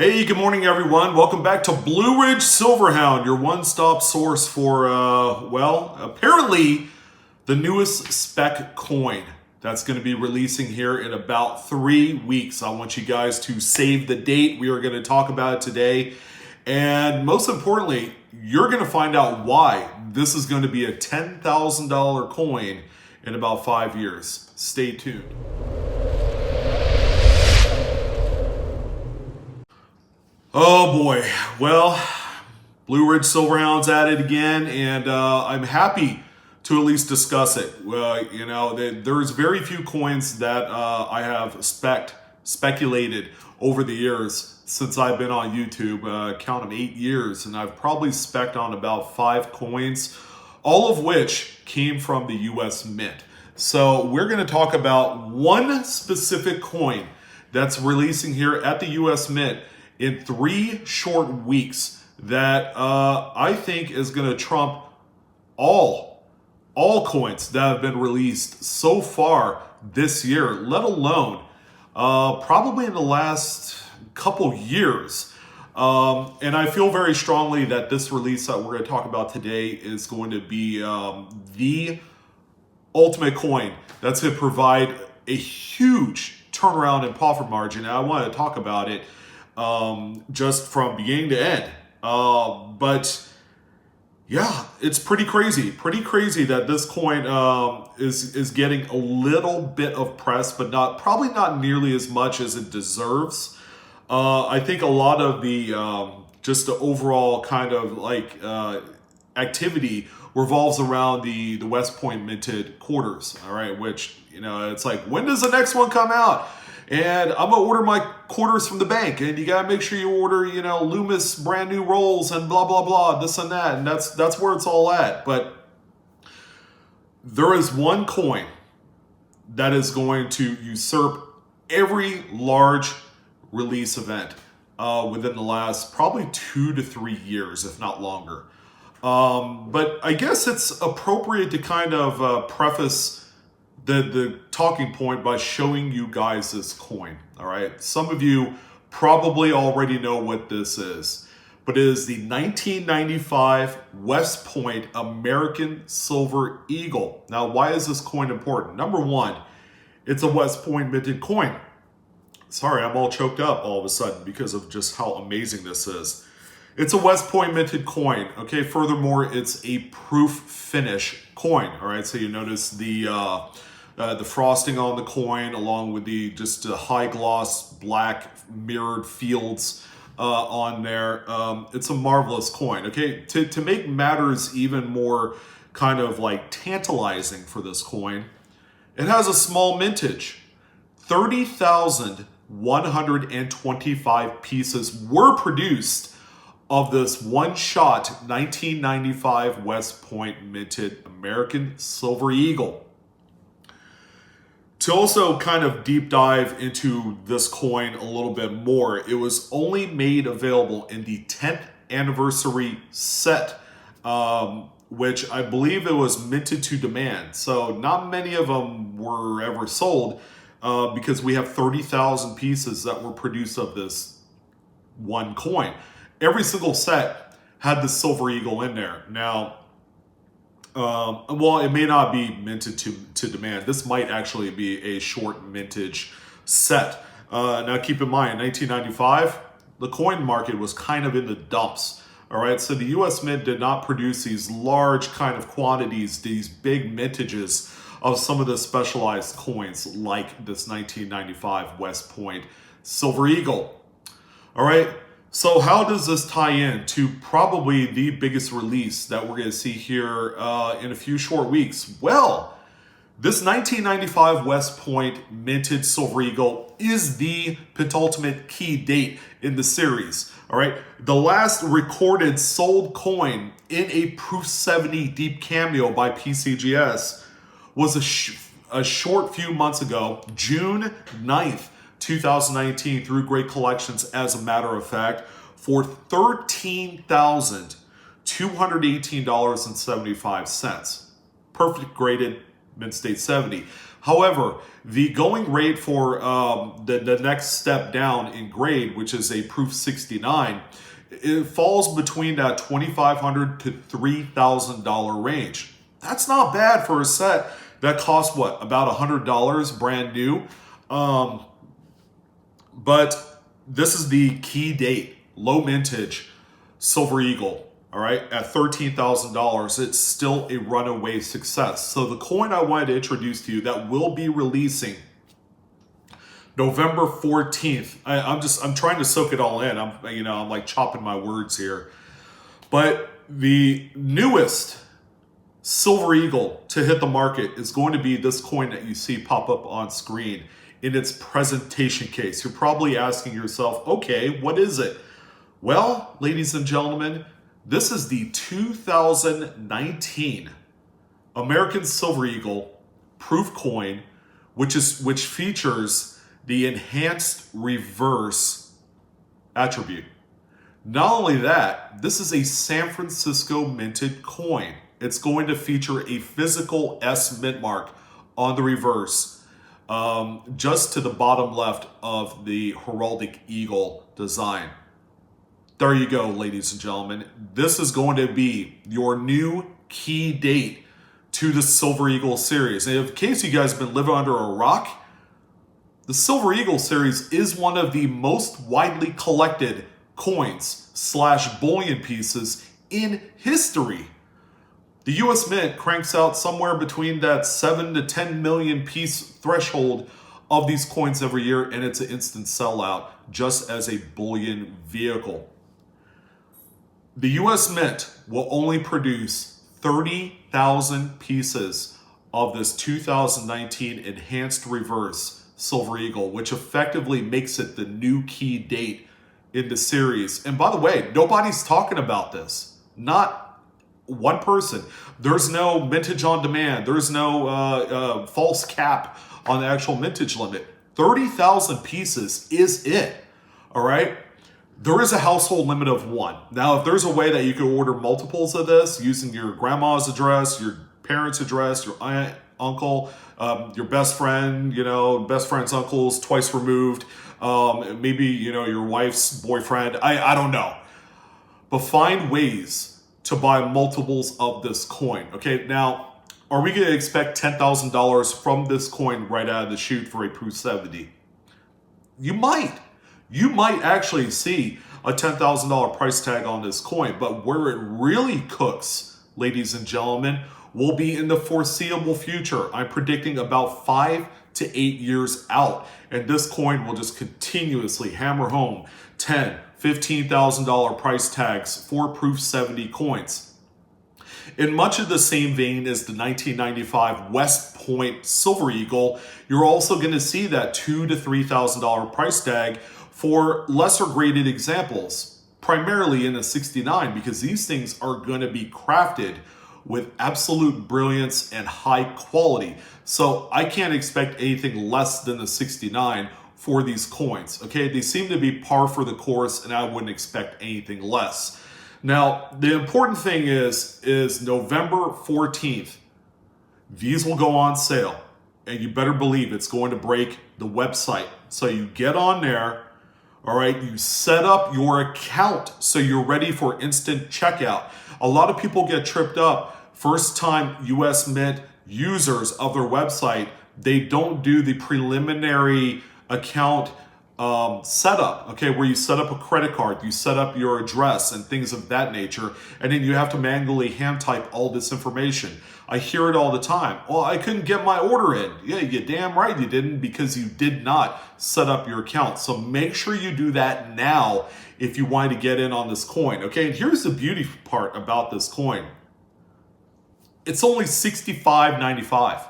Hey, good morning, everyone. Welcome back to Blue Ridge Silverhound, your one-stop source for, apparently the newest spec coin that's going to be releasing here in about 3 weeks. I want you guys to save the date. We are going to talk about it today. And most importantly, you're going to find out why this is going to be a $10,000 coin in about 5 years. Stay tuned. Oh boy, well, Blue Ridge Silverhound's at it again, and I'm happy to at least discuss it. There's very few coins that I have speculated over the years since I've been on YouTube. Count them 8 years, and I've probably spec'd on about 5 coins, all of which came from the US Mint. So we're going to talk about one specific coin that's releasing here at the US Mint in 3 short weeks that I think is going to trump all coins that have been released so far this year, let alone probably in the last couple years. And I feel very strongly that this release that we're going to talk about today is going to be the ultimate coin that's going to provide a huge turnaround in profit margin. And I want to talk about it just from beginning to end. But yeah, it's pretty crazy that this coin is getting a little bit of press, but probably not nearly as much as it deserves. I think a lot of the just the overall kind of activity revolves around the West Point minted quarters. All right, which it's like, when does the next one come out? And I'm gonna order my quarters from the bank, and you gotta make sure you order, Loomis brand new rolls and blah blah blah, this and that, and that's where it's all at. But there is one coin that is going to usurp every large release event within the last probably 2 to 3 years, if not longer. But I guess it's appropriate to kind of preface the talking point by showing you guys this coin. All right, some of you probably already know what this is, but it is the 1995 West Point American Silver Eagle. Now, why is this coin important? Number one, it's a West Point minted coin. Sorry, I'm all choked up all of a sudden because of just how amazing this is. It's a West Point minted coin. Okay, furthermore, it's a proof finish coin. All right, so you notice the frosting on the coin, along with the just high gloss black mirrored fields on there. It's a marvelous coin. Okay, to make matters even more kind of tantalizing for this coin, it has a small mintage. 30,125 pieces were produced of this one-shot 1995 West Point minted American Silver Eagle. To also kind of deep dive into this coin a little bit more, it was only made available in the 10th anniversary set, which I believe it was minted to demand. So not many of them were ever sold because we have 30,000 pieces that were produced of this one coin. Every single set had the Silver Eagle in there. Now, it may not be minted to demand. This might actually be a short mintage set. Now, keep in mind, 1995, the coin market was kind of in the dumps. All right, so the US Mint did not produce these large kind of quantities, these big mintages of some of the specialized coins like this 1995 West Point Silver Eagle. All right. So how does this tie in to probably the biggest release that we're going to see here in a few short weeks? Well, this 1995 West Point minted Silver Eagle is the penultimate key date in the series. All right, the last recorded sold coin in a Proof 70 Deep Cameo by PCGS was a short few months ago, June 9th. 2019 through Great Collections, as a matter of fact, for $13,218.75. Perfect graded mint state 70. However, the going rate for the next step down in grade, which is a proof 69, it falls between that $2,500 to $3,000 range. That's not bad for a set that costs what, about $100 brand new. But this is the key date, low mintage, Silver Eagle. All right, at $13,000, it's still a runaway success. So the coin I wanted to introduce to you that will be releasing November 14th. I'm trying to soak it all in. I'm like chopping my words here. But the newest Silver Eagle to hit the market is going to be this coin that you see pop up on screen in its presentation case. You're probably asking yourself, okay, what is it? Well, ladies and gentlemen, this is the 2019 American Silver Eagle proof coin, which features the enhanced reverse attribute. Not only that, this is a San Francisco minted coin. It's going to feature a physical S mint mark on the reverse, just to the bottom left of the heraldic eagle design. There you go, ladies and gentlemen. This is going to be your new key date to the Silver Eagle series. And in case you guys have been living under a rock, the Silver Eagle series is one of the most widely collected coins / bullion pieces in history. The US Mint cranks out somewhere between that 7 to 10 million piece threshold of these coins every year, and it's an instant sellout just as a bullion vehicle. The US Mint will only produce 30,000 pieces of this 2019 enhanced reverse Silver Eagle, which effectively makes it the new key date in the series. And by the way, nobody's talking about this. Not one person. There's no mintage on demand. There's no false cap on the actual mintage limit. 30,000 pieces is it. All right. There is a household limit of 1. Now, if there's a way that you could order multiples of this using your grandma's address, your parents' address, your aunt, uncle, your best friend, best friend's uncles twice removed, maybe, your wife's boyfriend, I don't know. But find ways to buy multiples of this coin. Okay, now, are we going to expect $10,000 from this coin right out of the chute for a Proof 70? You might. You might actually see a $10,000 price tag on this coin, but where it really cooks, ladies and gentlemen, will be in the foreseeable future. I'm predicting about 5 to 8 years out, and this coin will just continuously hammer home $10,000, $15,000 price tags for Proof 70 coins. In much of the same vein as the 1995 West Point Silver Eagle, you're also going to see that $2,000 to $3,000 price tag for lesser graded examples, primarily in the 69, because these things are going to be crafted with absolute brilliance and high quality. So I can't expect anything less than the 69 for these coins. Okay, they seem to be par for the course, and I wouldn't expect anything less. Now, the important thing is November 14th, these will go on sale, and you better believe it's going to break the website. So you get on there. All right, you set up your account so you're ready for instant checkout. A lot of people get tripped up. First time US Mint users of their website, they don't do the preliminary account setup, okay, where you set up a credit card, you set up your address and things of that nature, and then you have to manually hand type all this information. I hear it all the time. Well, I couldn't get my order in. Yeah, you're damn right you didn't, because you did not set up your account. So make sure you do that now if you want to get in on this coin, okay? And here's the beauty part about this coin. It's only $65.95.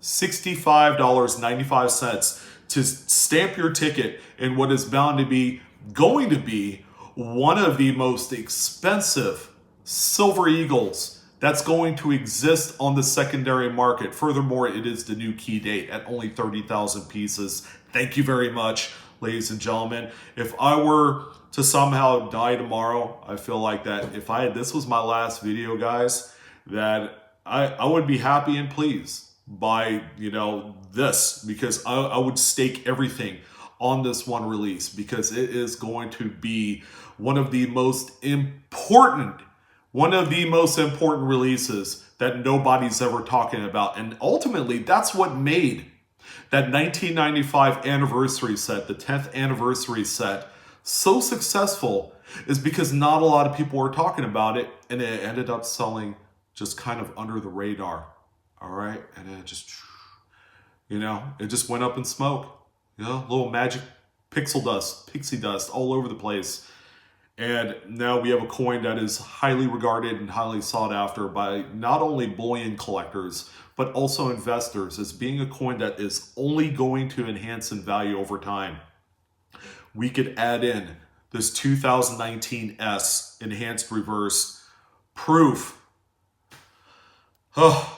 $65.95 to stamp your ticket in what is bound to be, going to be, one of the most expensive Silver Eagles that's going to exist on the secondary market. Furthermore, it is the new key date at only 30,000 pieces. Thank you very much, ladies and gentlemen. If I were to somehow die tomorrow, I feel like that if this was my last video, guys, that I would be happy and pleased. by, this, because I would stake everything on this one release, because it is going to be one of the most important releases that nobody's ever talking about. And ultimately, that's what made that 1995 anniversary set, the 10th anniversary set, so successful, is because not a lot of people were talking about it, and it ended up selling just kind of under the radar. All right. And it just, it just went up in smoke. Little magic pixie dust all over the place. And now we have a coin that is highly regarded and highly sought after by not only bullion collectors, but also investors, as being a coin that is only going to enhance in value over time. We could add in this 2019 S enhanced reverse proof. Oh,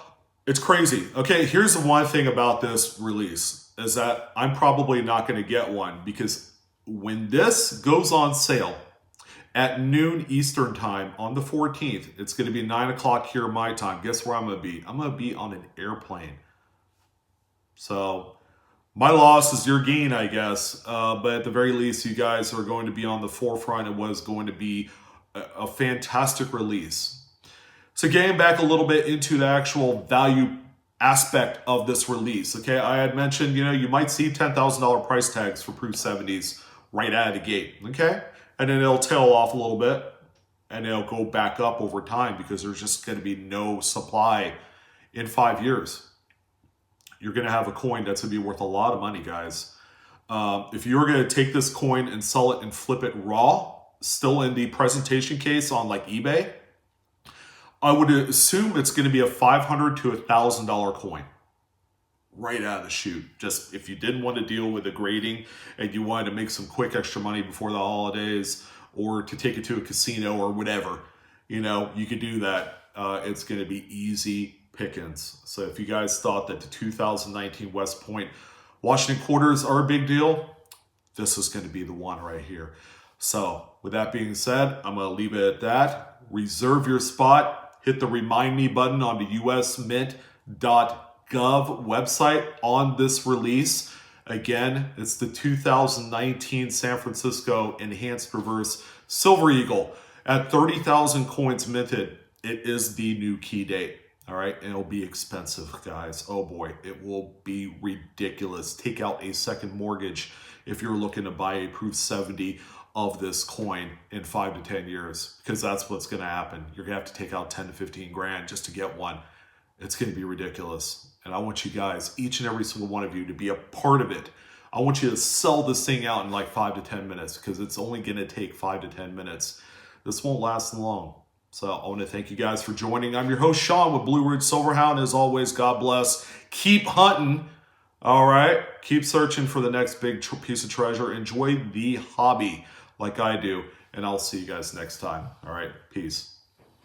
it's crazy. Okay, here's the one thing about this release, is that I'm probably not going to get one, because when this goes on sale at noon Eastern time on the 14th, it's going to be 9 o'clock here my time. Guess where I'm going to be? I'm going to be on an airplane. So my loss is your gain, I guess. But at the very least, you guys are going to be on the forefront of what is going to be a fantastic release. So getting back a little bit into the actual value aspect of this release. Okay, I had mentioned, you might see $10,000 price tags for Proof 70s right out of the gate. Okay, and then it'll tail off a little bit, and it'll go back up over time, because there's just going to be no supply in 5 years. You're going to have a coin that's going to be worth a lot of money, guys. If you're going to take this coin and sell it and flip it raw, still in the presentation case on like eBay, I would assume it's going to be a $500 to $1,000 coin right out of the chute. Just if you didn't want to deal with the grading and you wanted to make some quick extra money before the holidays, or to take it to a casino or whatever, you could do that. It's going to be easy pickings. So if you guys thought that the 2019 West Point Washington quarters are a big deal, this is going to be the one right here. So with that being said, I'm going to leave it at that. Reserve your spot. Hit the remind me button on the usmint.gov website on this release. Again, it's the 2019 San Francisco Enhanced Reverse Silver Eagle at 30,000 coins minted. It is the new key date. All right, and it'll be expensive, guys. Oh boy, it will be ridiculous. Take out a second mortgage if you're looking to buy a Proof 70 of this coin in 5 to 10 years, because that's what's going to happen. You're going to have to take out 10 to 15 grand just to get one. It's going to be ridiculous. And I want you guys, each and every single one of you, to be a part of it. I want you to sell this thing out in like 5 to 10 minutes, because it's only going to take 5 to 10 minutes. This won't last long. So I want to thank you guys for joining. I'm your host, Sean, with Blue Ridge Silverhound. As always, God bless. Keep hunting. All right. Keep searching for the next big piece of treasure. Enjoy the hobby like I do. And I'll see you guys next time. All right. Peace.